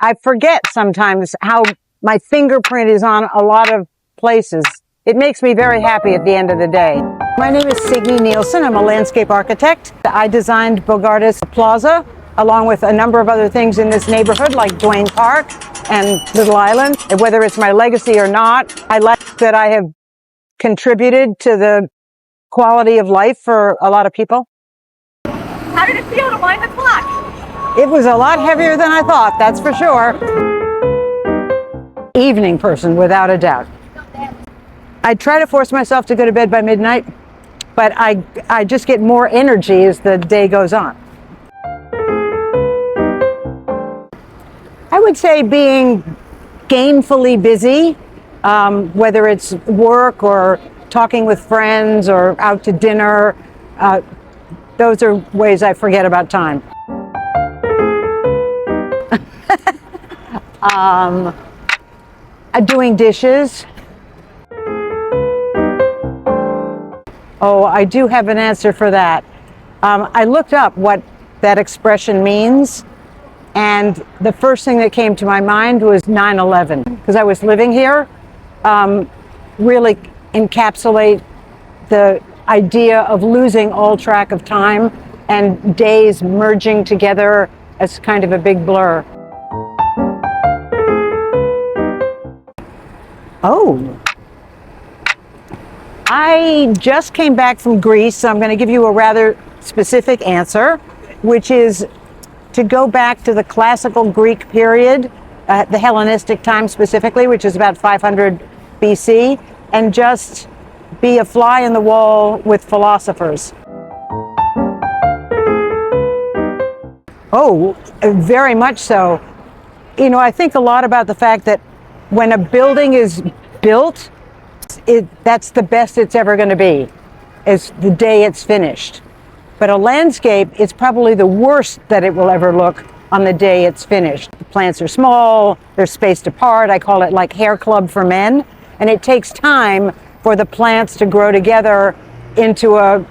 I forget sometimes how my fingerprint is on a lot of places. It makes me very happy at the end of the day. My name is Signe Nielsen. I'm a landscape architect. I designed Bogardus Plaza, along with a number of other things in this neighborhood, like Duane Park and Little Island. And whether it's my legacy or not, I like that I have contributed to the quality of life for a lot of people. How did it feel to wind the clock? It was a lot heavier than I thought, that's for sure. Evening person, without a doubt. I try to force myself to go to bed by midnight, but I just get more energy as the day goes on. I would say being gainfully busy, whether it's work or talking with friends or out to dinner, those are ways I forget about time. Doing dishes. Oh, I do have an answer for that. I looked up what that expression means, and the first thing that came to my mind was 9/11, because I was living here. Really encapsulate the idea of losing all track of time and days merging together as kind of a big blur. Oh, I just came back from Greece, so I'm going to give you a rather specific answer, which is to go back to the classical Greek period, the Hellenistic time specifically, which is about 500 BC, and just be a fly in the wall with philosophers. Oh, very much so. You know, I think a lot about the fact that when a building is built, that's the best it's ever going to be, is the day it's finished. But a landscape, it's probably the worst that it will ever look on the day it's finished. The plants are small, they're spaced apart. I call it like hair club for men. And it takes time for the plants to grow together into a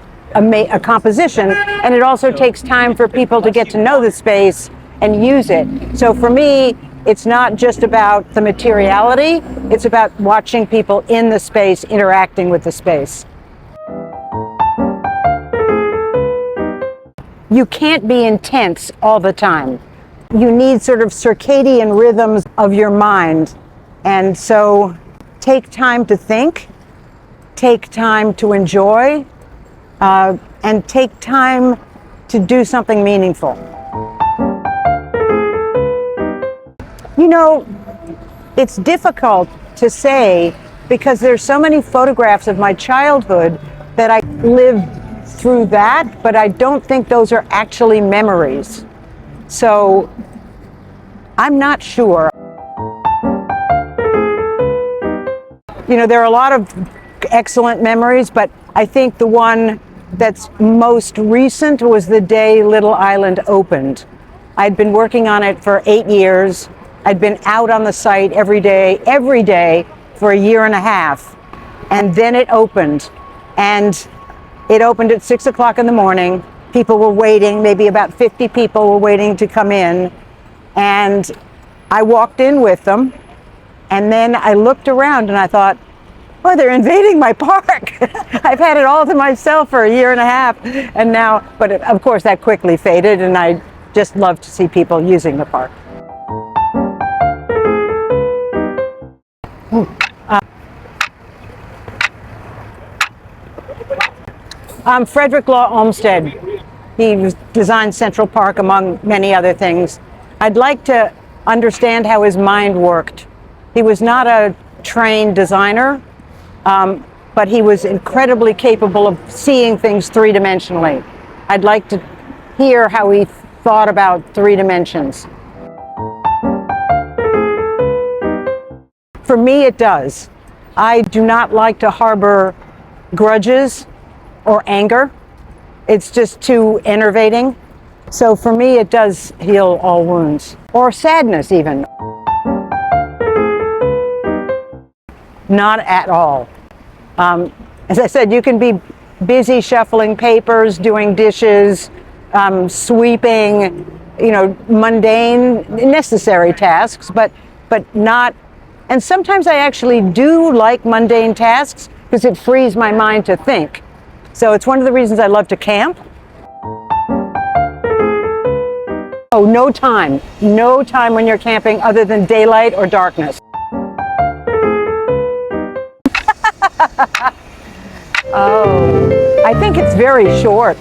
composition. And it also takes time for people to get to know the space and use it. So for me, it's not just about the materiality, it's about watching people in the space, interacting with the space. You can't be intense all the time. You need sort of circadian rhythms of your mind. And so take time to think, take time to enjoy, and take time to do something meaningful. You know, it's difficult to say because there's so many photographs of my childhood that I lived through that, but I don't think those are actually memories. So I'm not sure. You know, there are a lot of excellent memories, but I think the one that's most recent was the day Little Island opened. I'd been working on it for 8 years. I'd been out on the site every day for a year and a half. And then it opened. And it opened at 6 o'clock in the morning. People were waiting, maybe about 50 people were waiting to come in. And I walked in with them. And then I looked around and I thought, oh, they're invading my park. I've had it all to myself for a year and a half. And now, but of course that quickly faded, and I just love to see people using the park. Frederick Law Olmsted. He designed Central Park, among many other things. I'd like to understand how his mind worked. He was not a trained designer, but he was incredibly capable of seeing things three-dimensionally. I'd like to hear how he thought about 3 dimensions. For me, it does. I do not like to harbor grudges or anger. It's just too enervating. So for me, it does heal all wounds, or sadness even. Not at all. As I said, you can be busy shuffling papers, doing dishes, sweeping, mundane, necessary tasks, but not. And sometimes I actually do like mundane tasks because it frees my mind to think. So it's one of the reasons I love to camp. Oh, no time when you're camping other than daylight or darkness. Oh, I think it's very short.